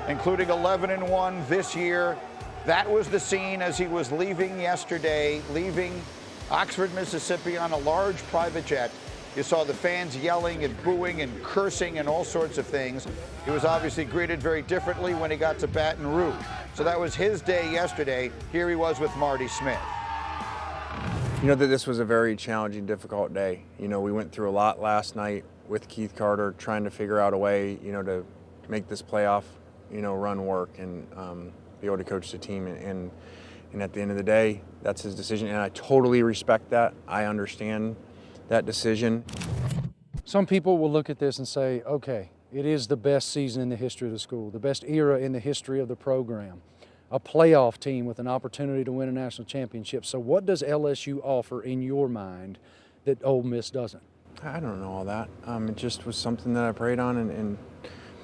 including 11-1 this year. That was the scene as he was leaving yesterday, leaving Oxford, Mississippi on a large private jet. You saw the fans yelling and booing and cursing and all sorts of things. He was obviously greeted very differently when he got to Baton Rouge. So that was his day yesterday. Here he was with Marty Smith. You know that this was a very challenging, difficult day. You know, we went through a lot last night with Keith Carter trying to figure out a way, you know, to make this playoff, you know, run work and be able to coach the team. And at the end of the day, that's his decision. And I totally respect that. I understand that decision. Some people will look at this and say, okay, it is the best season in the history of the school, the best era in the history of the program, a playoff team with an opportunity to win a national championship. So what does LSU offer in your mind that Ole Miss doesn't? I don't know all that. It just was something that I prayed on and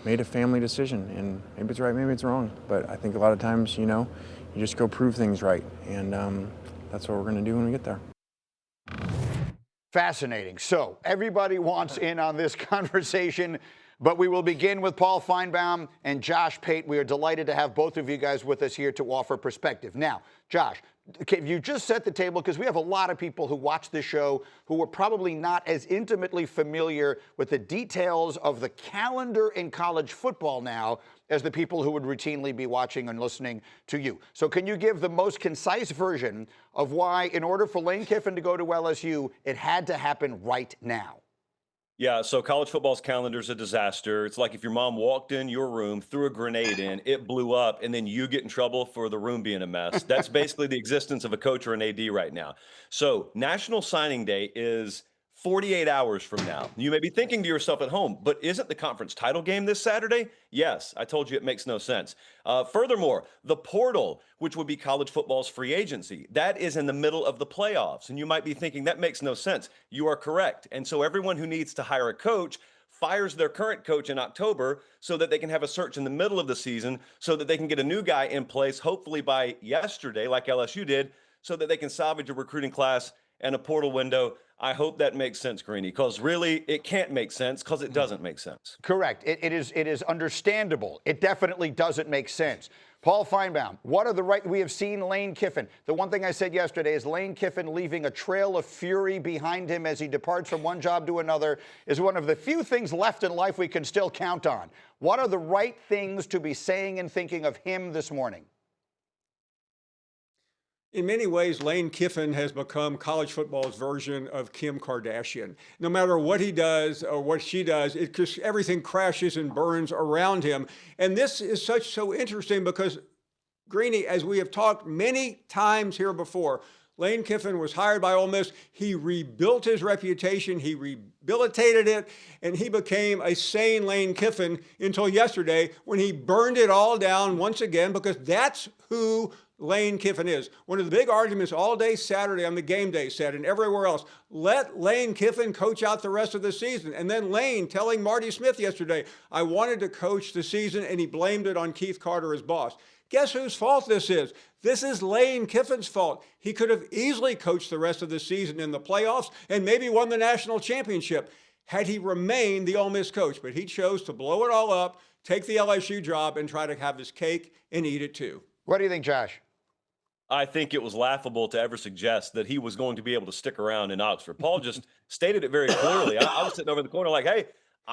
made a family decision. And maybe it's right, maybe it's wrong. But I think a lot of times, you know, you just go prove things right. And that's what we're going to do when we get there. Fascinating. So everybody wants in on this conversation, but we will begin with Paul Finebaum and Josh Pate. We are delighted to have both of you guys with us here to offer perspective. Now, Josh, you just set the table because we have a lot of people who watch this show who are probably not as intimately familiar with the details of the calendar in college football now as the people who would routinely be watching and listening to you. So can you give the most concise version of why, in order for Lane Kiffin to go to LSU, it had to happen right now? Yeah, so college football's calendar is a disaster. It's like if your mom walked in your room, threw a grenade in, it blew up, and then you get in trouble for the room being a mess. That's basically the existence of a coach or an AD right now. So National Signing Day is 48 hours from now. You may be thinking to yourself at home, but isn't the conference title game this Saturday? Yes, I told you it makes no sense. Furthermore, the portal, which would be college football's free agency, that is in the middle of the playoffs. And you might be thinking that makes no sense. You are correct. And so everyone who needs to hire a coach fires their current coach in October so that they can have a search in the middle of the season so that they can get a new guy in place, hopefully by yesterday, like LSU did, so that they can salvage a recruiting class and a portal window. I hope that makes sense, Greeny, because really it can't make sense because it doesn't make sense. Correct. It is understandable. It definitely doesn't make sense. Paul Finebaum, what are the right? We have seen Lane Kiffin. The one thing I said yesterday is Lane Kiffin leaving a trail of fury behind him as he departs from one job to another is one of the few things left in life we can still count on. What are the right things to be saying and thinking of him this morning? In many ways, Lane Kiffin has become college football's version of Kim Kardashian. No matter what he does or what she does, everything crashes and burns around him. And this is so interesting because, Greeny, as we have talked many times here before, Lane Kiffin was hired by Ole Miss. He rebuilt his reputation. He rehabilitated it, and he became a sane Lane Kiffin until yesterday when he burned it all down once again because that's who Lane Kiffin is. One of the big arguments all day Saturday on the game day set and everywhere else, let Lane Kiffin coach out the rest of the season. And then Lane telling Marty Smith yesterday, I wanted to coach the season, and he blamed it on Keith Carter, his boss. Guess whose fault this is? This is Lane Kiffin's fault. He could have easily coached the rest of the season in the playoffs and maybe won the national championship had he remained the Ole Miss coach. But he chose to blow it all up, take the LSU job, and try to have his cake and eat it too. What do you think, Josh? I think it was laughable to ever suggest that he was going to be able to stick around in Oxford. Paul just stated it very clearly. I was sitting over in the corner like, hey,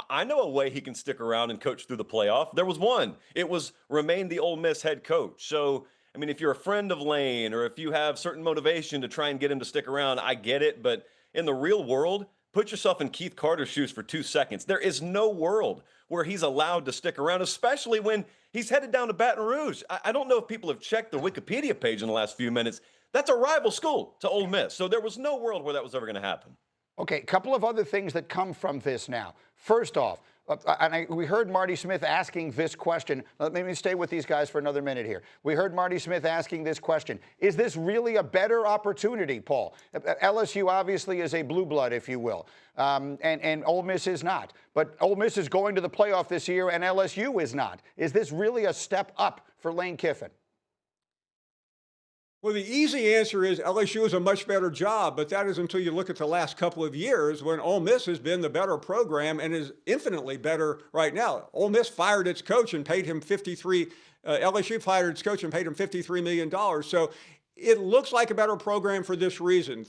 I know a way he can stick around and coach through the playoff. There was one. It was remain the Ole Miss head coach. So, I mean, if you're a friend of Lane or if you have certain motivation to try and get him to stick around, I get it. But in the real world, put yourself in Keith Carter's shoes for 2 seconds. There is no world where he's allowed to stick around, especially when he's headed down to Baton Rouge. I don't know if people have checked the Wikipedia page in the last few minutes. That's a rival school to Ole Miss. So there was no world where that was ever going to happen. Okay, a couple of other things that come from this now. First off, we heard Marty Smith asking this question. Let me stay with these guys for another minute here. We heard Marty Smith asking this question. Is this really a better opportunity, Paul? LSU obviously is a blue blood, if you will, and Ole Miss is not. But Ole Miss is going to the playoff this year, and LSU is not. Is this really a step up for Lane Kiffin? Well, the easy answer is LSU is a much better job, but that is until you look at the last couple of years when Ole Miss has been the better program and is infinitely better right now. Ole Miss fired its coach and paid him LSU fired its coach and paid him $53 million. So it looks like a better program for this reason.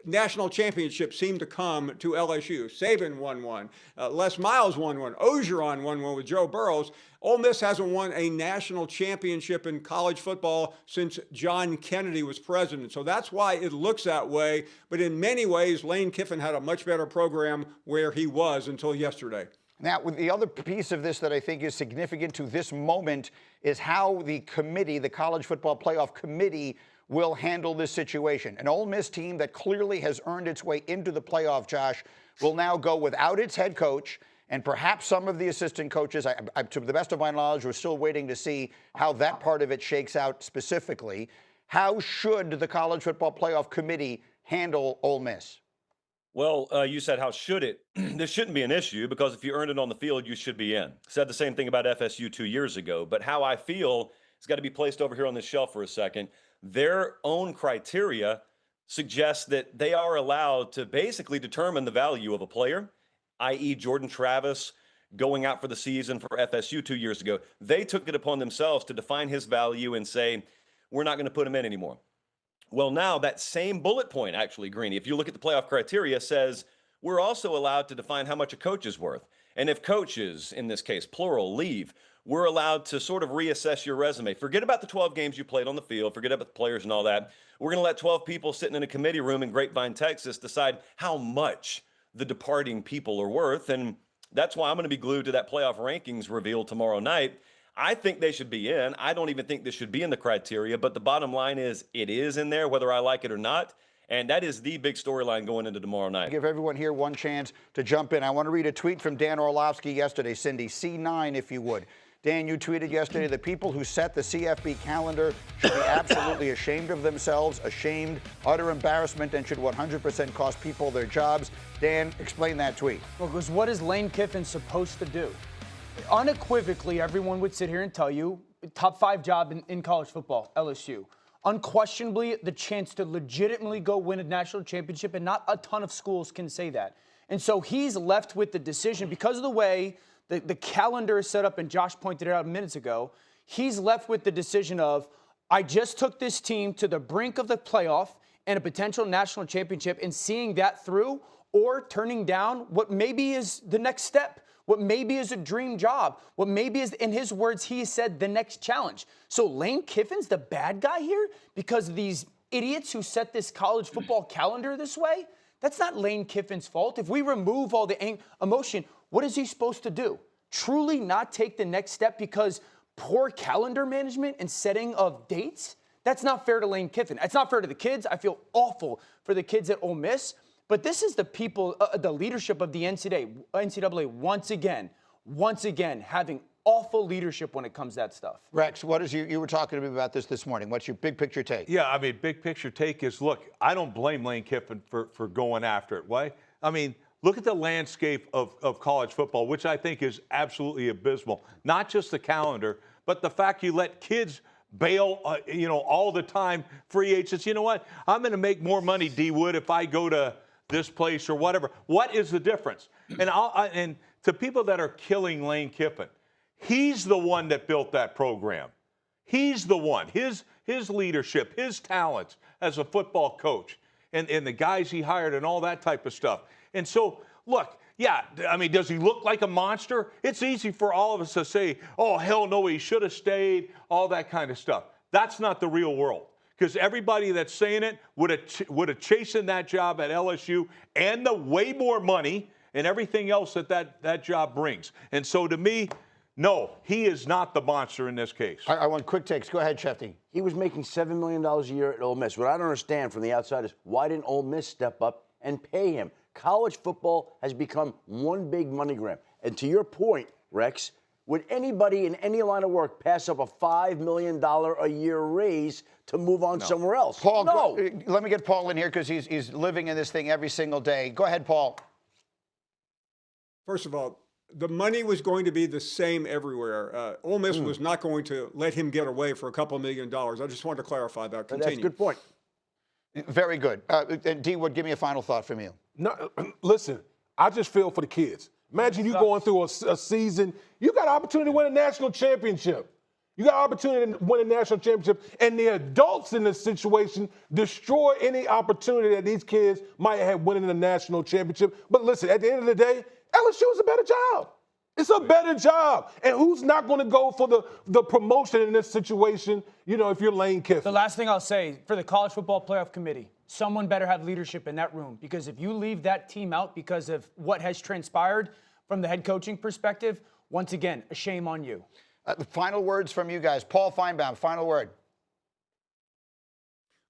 National championships seem to come to LSU. Saban won one. Les Miles won one. Orgeron won one with Joe Burrows. Ole Miss hasn't won a national championship in college football since John Kennedy was president. So that's why it looks that way. But in many ways, Lane Kiffin had a much better program where he was until yesterday. Now, with the other piece of this that I think is significant to this moment is how the committee, the College Football Playoff Committee, will handle this situation. An Ole Miss team that clearly has earned its way into the playoff, Josh, will now go without its head coach and perhaps some of the assistant coaches. To the best of my knowledge, we're still waiting to see how that part of it shakes out specifically. How should the College Football Playoff Committee handle Ole Miss? Well, you said, how should it? This shouldn't be an issue because if you earned it on the field, you should be in. Said the same thing about FSU 2 years ago. But how I feel has got to be placed over here on this shelf for a second. Their own criteria suggests that they are allowed to basically determine the value of a player, i.e. Jordan Travis going out for the season for FSU 2 years ago. They took it upon themselves to define his value and say, we're not going to put him in anymore. Well, now that same bullet point, actually, Greeny, if you look at the playoff criteria, says we're also allowed to define how much a coach is worth. And if coaches, in this case, plural, leave, we're allowed to sort of reassess your resume. Forget about the 12 games you played on the field. Forget about the players and all that. We're going to let 12 people sitting in a committee room in Grapevine, Texas, decide how much the departing people are worth. And that's why I'm going to be glued to that playoff rankings reveal tomorrow night. I think they should be in. I don't even think this should be in the criteria, but the bottom line is it is in there, whether I like it or not. And that is the big storyline going into tomorrow night. Give everyone here one chance to jump in. I want to read a tweet from Dan Orlovsky yesterday. Cindy, C9 if you would. Dan, you tweeted yesterday, the people who set the CFB calendar should be absolutely ashamed of themselves, ashamed, utter embarrassment, and should 100% cost people their jobs. Dan, explain that tweet. Well, because what is Lane Kiffin supposed to do? Unequivocally, everyone would sit here and tell you, top 5 job in college football, LSU. Unquestionably, the chance to legitimately go win a national championship, and not a ton of schools can say that. And so he's left with the decision, because of the way the calendar is set up, and Josh pointed it out minutes ago, he's left with the decision of, I just took this team to the brink of the playoff and a potential national championship, and seeing that through, or turning down what maybe is the next step, what maybe is a dream job, what maybe is, in his words, he said, the next challenge. So Lane Kiffin's the bad guy here because of these idiots who set this college football calendar this way? That's not Lane Kiffin's fault. If we remove all the emotion, what is he supposed to do? Truly not take the next step because poor calendar management and setting of dates? That's not fair to Lane Kiffin. It's not fair to the kids. I feel awful for the kids at Ole Miss. But this is the people, the leadership of the NCAA once again, having awful leadership when it comes to that stuff. Rex, what is you were talking to me about this morning. What's your big picture take? Yeah, I mean, big picture take is, look, I don't blame Lane Kiffin for going after it. Why? I mean, look at the landscape of college football, which I think is absolutely abysmal. Not just the calendar, but the fact you let kids bail, all the time, free agents. You know what? I'm going to make more money, D. Wood, if I go to this place or whatever. What is the difference? And to people that are killing Lane Kiffin, he's the one that built that program. He's the one. His leadership, his talents as a football coach, and the guys he hired and all that type of stuff. And so, look, yeah, I mean, does he look like a monster? It's easy for all of us to say, oh, hell no, he should have stayed, all that kind of stuff. That's not the real world. Because everybody that's saying it would have chastened that job at LSU and the way more money and everything else that job brings. And so to me, no, he is not the monster in this case. I want quick takes. Go ahead, Schefter. He was making $7 million a year at Ole Miss. What I don't understand from the outside is why didn't Ole Miss step up and pay him? College football has become one big money grab. And to your point, Rex, would anybody in any line of work pass up a $5 million a year raise to move on somewhere else? Paul, no. Let me get Paul in here because he's living in this thing every single day. Go ahead, Paul. First of all, the money was going to be the same everywhere. Ole Miss was not going to let him get away for a couple $1 million. I just wanted to clarify that. Continue. That's a good point. Very good. D Wood, give me a final thought from you. No, listen, I just feel for the kids. Imagine you going through a season. You got an opportunity to win a national championship. You got an opportunity to win a national championship, and the adults in this situation destroy any opportunity that these kids might have winning a national championship. But listen, at the end of the day, LSU is a better job. It's a better job. And who's not going to go for the promotion in this situation, if you're Lane Kiffin? The last thing I'll say, for the College Football Playoff Committee, someone better have leadership in that room, because if you leave that team out because of what has transpired from the head coaching perspective, once again, a shame on you. The final words from you guys. Paul Finebaum, final word.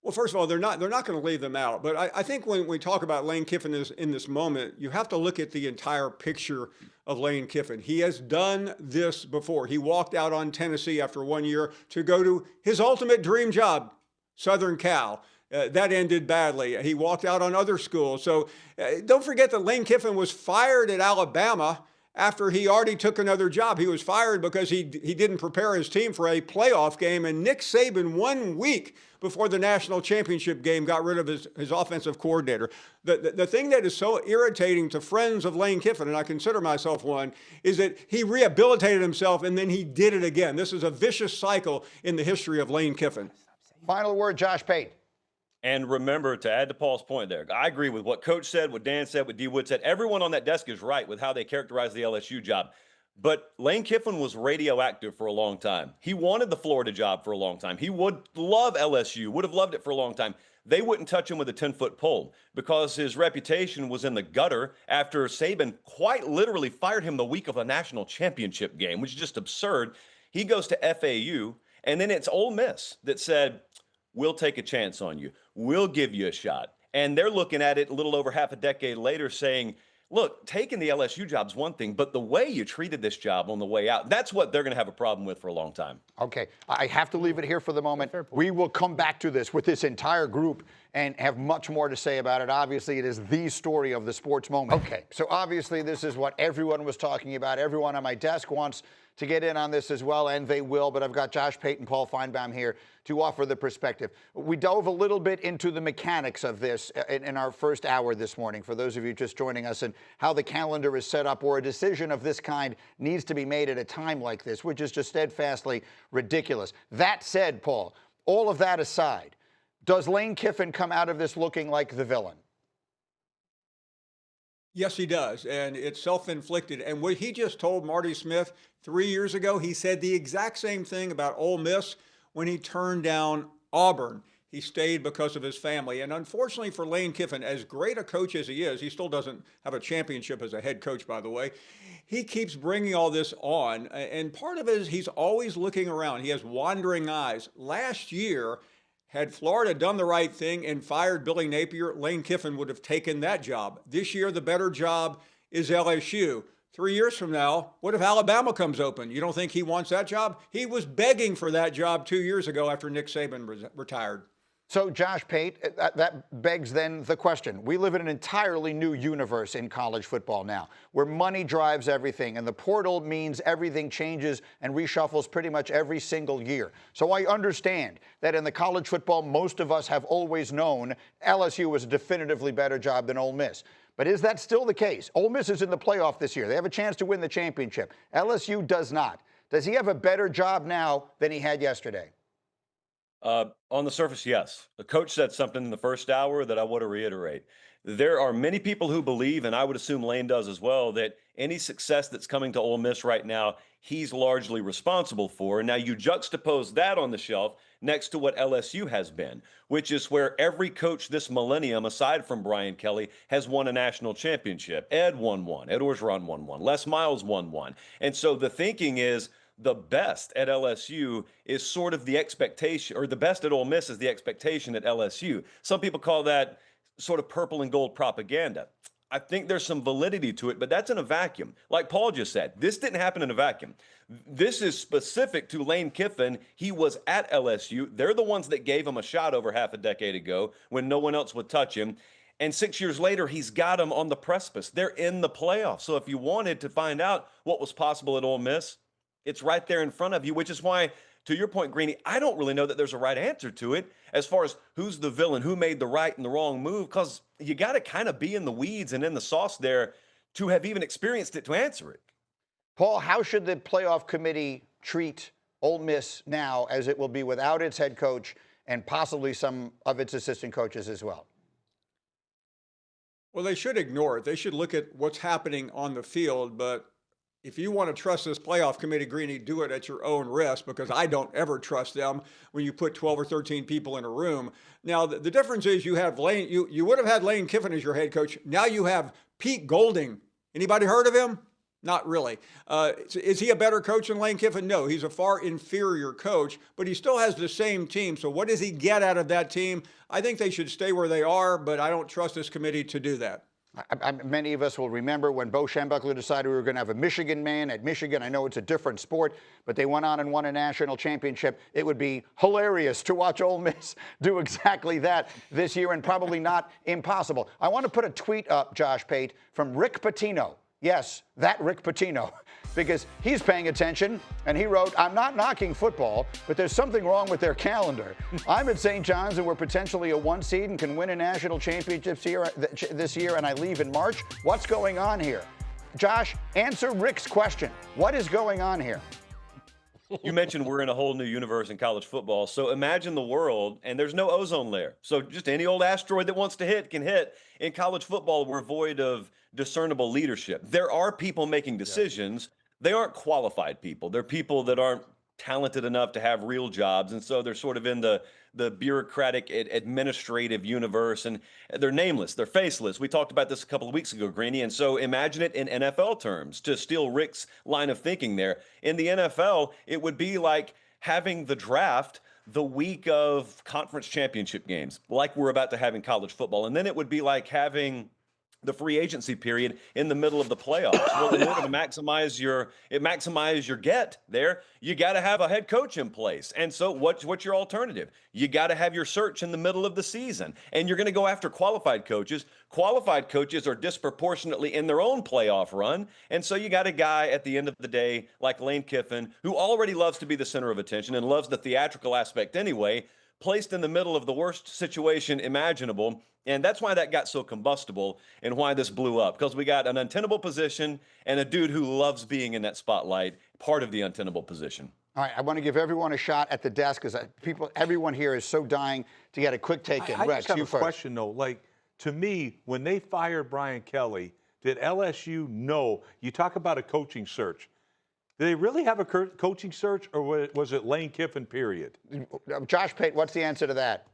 Well, first of all, they're not going to leave them out. But I think when we talk about Lane Kiffin in this moment, you have to look at the entire picture of Lane Kiffin. He has done this before. He walked out on Tennessee after 1 year to go to his ultimate dream job, Southern Cal. That ended badly. He walked out on other schools. So don't forget that Lane Kiffin was fired at Alabama after he already took another job. He was fired because he didn't prepare his team for a playoff game. And Nick Saban, 1 week before the national championship game, got rid of his offensive coordinator. The thing that is so irritating to friends of Lane Kiffin, and I consider myself one, is that he rehabilitated himself and then he did it again. This is a vicious cycle in the history of Lane Kiffin. Final word, Josh Pate. And remember, to add to Paul's point there, I agree with what Coach said, what Dan said, what D. Wood said. Everyone on that desk is right with how they characterize the LSU job. But Lane Kiffin was radioactive for a long time. He wanted the Florida job for a long time. He would love LSU, would have loved it for a long time. They wouldn't touch him with a 10-foot pole because his reputation was in the gutter after Saban quite literally fired him the week of a national championship game, which is just absurd. He goes to FAU, and then it's Ole Miss that said, we'll take a chance on you. We'll give you a shot. And they're looking at it a little over half a decade later saying, look, taking the LSU job's one thing, but the way you treated this job on the way out, that's what they're going to have a problem with for a long time. Okay, I have to leave it here for the moment. We will come back to this with this entire group and have much more to say about it. Obviously, it is the story of the sports moment. Okay, so obviously this is what everyone was talking about. Everyone on my desk wants to get in on this as well, and they will, but I've got Josh Pate and Paul Finebaum here to offer the perspective. We dove a little bit into the mechanics of this in our first hour this morning, for those of you just joining us, and how the calendar is set up, or a decision of this kind needs to be made at a time like this, which is just steadfastly ridiculous. That said, Paul, all of that aside, does Lane Kiffin come out of this looking like the villain? Yes, he does, and it's self-inflicted. And what he just told Marty Smith 3 years ago, he said the exact same thing about Ole Miss when he turned down Auburn. He stayed because of his family. And unfortunately for Lane Kiffin, as great a coach as he still doesn't have a championship as a head coach, by the way. He keeps bringing all this on, and part of it is he's always looking around. He has wandering eyes. Last year, had Florida done the right thing and fired Billy Napier, Lane Kiffin would have taken that job. This year, the better job is LSU. 3 years from now, what if Alabama comes open? You don't think he wants that job? He was begging for that job 2 years ago after Nick Saban retired. So, Josh Pate, that begs then the question. We live in an entirely new universe in college football now, where money drives everything, and the portal means everything changes and reshuffles pretty much every single year. So I understand that in the college football, most of us have always known LSU was a definitively better job than Ole Miss. But is that still the case? Ole Miss is in the playoff this year. They have a chance to win the championship. LSU does not. Does he have a better job now than he had yesterday? On the surface, yes. The coach said something in the first hour that I want to reiterate. There are many people who believe, and I would assume Lane does as well, that any success that's coming to Ole Miss right now, he's largely responsible for. And now you juxtapose that on the shelf next to what LSU has been, which is where every coach this millennium, aside from Brian Kelly, has won a national championship. Ed won one. Ed Orgeron won one. Les Miles won one. And so the thinking is, the best at LSU is sort of the expectation, or the best at Ole Miss is the expectation at LSU. Some people call that sort of purple and gold propaganda. I think there's some validity to it, but that's in a vacuum. Like Paul just said, this didn't happen in a vacuum. This is specific to Lane Kiffin. He was at LSU. They're the ones that gave him a shot over half a decade ago when no one else would touch him. And 6 years later, he's got them on the precipice. They're in the playoffs. So if you wanted to find out what was possible at Ole Miss, it's right there in front of you, which is why, to your point, Greeny, I don't really know that there's a right answer to it as far as who's the villain, who made the right and the wrong move, because you got to kind of be in the weeds and in the sauce there to have even experienced it to answer it. Paul, how should the playoff committee treat Ole Miss now, as it will be without its head coach and possibly some of its assistant coaches as well? Well, they should ignore it. They should look at what's happening on the field. But if you want to trust this playoff committee, Greeny, do it at your own risk, because I don't ever trust them when you put 12 or 13 people in a room. Now, the difference is you have Lane. You would have had Lane Kiffin as your head coach. Now you have Pete Golding. Anybody heard of him? Not really. Is he a better coach than Lane Kiffin? No, he's a far inferior coach, but he still has the same team. So what does he get out of that team? I think they should stay where they are, but I don't trust this committee to do that. Many of us will remember when Bo Schembechler decided we were going to have a Michigan man at Michigan. I know it's a different sport, but they went on and won a national championship. It would be hilarious to watch Ole Miss do exactly that this year, and probably not impossible. I want to put a tweet up, Josh Pate, from Rick Pitino. Yes, that Rick Pitino, because he's paying attention, and he wrote, "I'm not knocking football, but there's something wrong with their calendar. I'm at St. John's, and we're potentially a 1 seed and can win a national championship this year, and I leave in March. What's going on here?" Josh, answer Rick's question. What is going on here? You mentioned we're in a whole new universe in college football. So imagine the world, and there's no ozone layer. So just any old asteroid that wants to hit can hit. In college football, we're void of discernible leadership. There are people making decisions. They aren't qualified people. They're people that aren't talented enough to have real jobs. And so they're sort of in the bureaucratic administrative universe, and they're nameless, they're faceless. We talked about this a couple of weeks ago, Greeny. And so imagine it in NFL terms, to steal Rick's line of thinking there. In the NFL, it would be like having the draft the week of conference championship games, like we're about to have in college football. And then it would be like having the free agency period in the middle of the playoffs. Well, in order to maximize your get there, you got to have a head coach in place. And so what's your alternative? You got to have your search in the middle of the season. And you're going to go after qualified coaches. Qualified coaches are disproportionately in their own playoff run. And so you got a guy at the end of the day like Lane Kiffin, who already loves to be the center of attention and loves the theatrical aspect anyway, placed in the middle of the worst situation imaginable. And that's why that got so combustible and why this blew up, because we got an untenable position and a dude who loves being in that spotlight, part of the untenable position. All right, I want to give everyone a shot at the desk, because everyone here is so dying to get a quick take in. I Rex, just have you a first. question, though. Like, to me, when they fired Brian Kelly, did LSU know? You talk about a coaching search. Did they really have a coaching search, or was it Lane Kiffin, period? Josh Pate, what's the answer to that?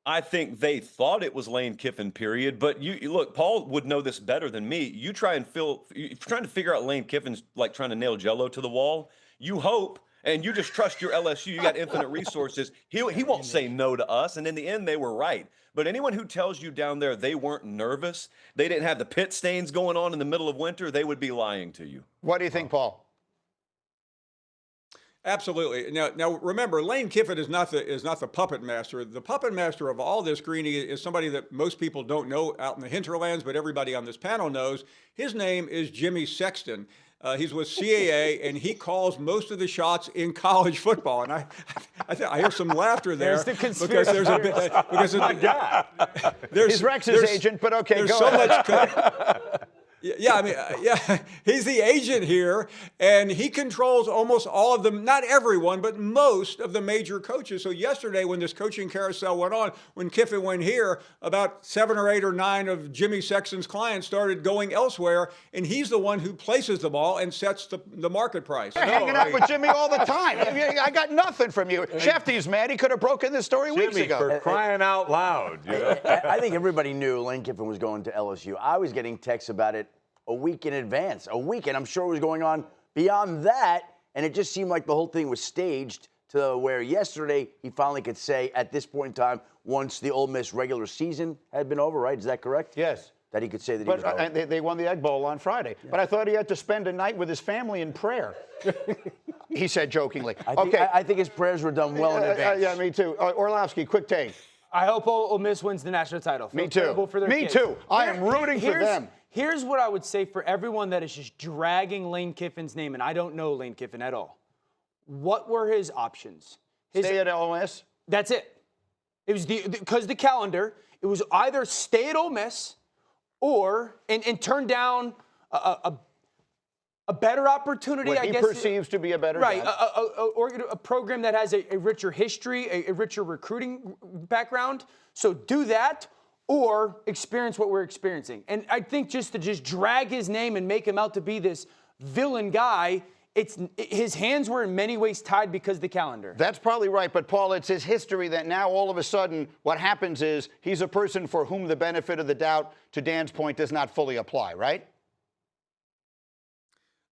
I think they thought it was Lane Kiffin, period. But you look, Paul would know this better than me. You're trying to figure out Lane Kiffin's like trying to nail Jell-O to the wall. You hope, and you just trust your LSU. You got infinite resources. He won't say no to us. And in the end, they were right. But anyone who tells you down there they weren't nervous, they didn't have the pit stains going on in the middle of winter, they would be lying to you. What do you think, Paul? Absolutely. Now remember, Lane Kiffin is not the puppet master. The puppet master of all this, Greeny, is somebody that most people don't know out in the hinterlands, but everybody on this panel knows. His name is Jimmy Sexton. He's with CAA, and he calls most of the shots in college football. And I hear some laughter there. There's the conspiracy. He's Rex's agent, but okay, there's go so ahead. Yeah, he's the agent here, and he controls almost all of them, not everyone, but most of the major coaches. So yesterday, when this coaching carousel went on, when Kiffin went here, about 7 or 8 or 9 of Jimmy Sexton's clients started going elsewhere, and he's the one who places the ball and sets the market price. You're hanging out with Jimmy all the time. I got nothing from you. Schefter's mad. He could have broken this story weeks ago. For crying out loud. You know? I think everybody knew Lane Kiffin was going to LSU. I was getting texts about it a week in advance. A week, and I'm sure it was going on beyond that, and it just seemed like the whole thing was staged to where yesterday he finally could say, at this point in time, once the Ole Miss regular season had been over, right? Is that correct? Yes. That he could say that he was over. And they won the Egg Bowl on Friday. Yeah. But I thought he had to spend a night with his family in prayer. He said jokingly. I think his prayers were done well in advance. Yeah, me too. Orlovsky, quick take. I hope Ole Miss wins the national title. Me Feel too. terrible for their Me kids. too. I am rooting for Here's- them. Here's what I would say for everyone that is just dragging Lane Kiffin's name, and I don't know Lane Kiffin at all. What were his options? Stay at Ole Miss? That's it. It was because the calendar, it was either stay at Ole Miss or and turn down a better opportunity, What I he guess. perceives to be a better Right, job. a program that has a richer history, a richer recruiting background. So do that or experience what we're experiencing. And I think just to drag his name and make him out to be this villain guy, his hands were in many ways tied because of the calendar. That's probably right, but Paul, it's his history that now all of a sudden what happens is he's a person for whom the benefit of the doubt, to Dan's point, does not fully apply, right?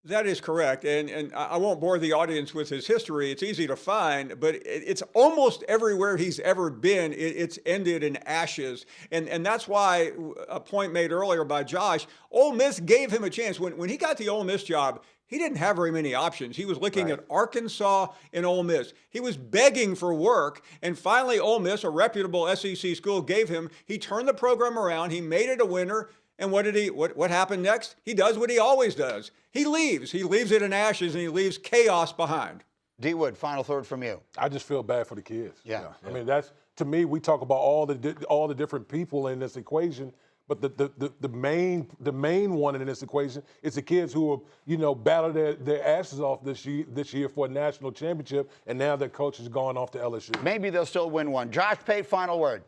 That is correct, and I won't bore the audience with his history. It's easy to find, but it's almost everywhere he's ever been, it's ended in ashes. And that's why a point made earlier by Josh, Ole Miss gave him a chance. When he got the Ole Miss job, he didn't have very many options. He was looking at Arkansas and Ole Miss. He was begging for work, and finally Ole Miss, a reputable SEC school, gave him. He turned the program around. He made it a winner. And what happened next? He does what he always does. He leaves. He leaves it in ashes, and he leaves chaos behind. D. Wood, final third from you. I just feel bad for the kids. Yeah. I mean, that's, to me, we talk about all the different people in this equation, but the main one in this equation is the kids who have, battled their asses off this year for a national championship, and now their coach has gone off to LSU. Maybe they'll still win one. Josh Pate, final word.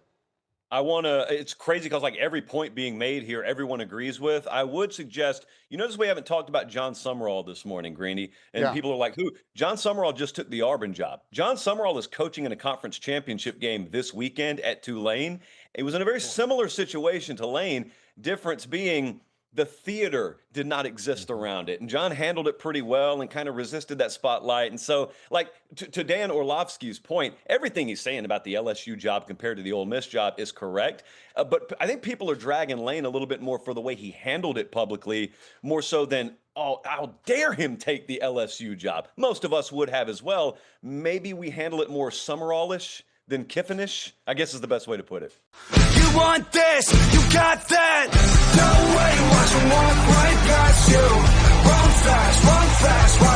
It's crazy because like every point being made here, everyone agrees with. I would suggest, you notice we haven't talked about John Summerall this morning, Greeny, and people are like, who? John Summerall just took the Auburn job. John Summerall is coaching in a conference championship game this weekend at Tulane. It was in a very similar situation to Lane, difference being the theater did not exist around it. And John handled it pretty well and kind of resisted that spotlight. And so, like, to Dan Orlovsky's point, everything he's saying about the LSU job compared to the Ole Miss job is correct. But I think people are dragging Lane a little bit more for the way he handled it publicly, more so than, oh, how dare him take the LSU job. Most of us would have as well. Maybe we handle it more Summerall-ish than Kiffinish, I guess is the best way to put it. You want this, you got that. No way, watch them walk right past you. Run fast, run fast, run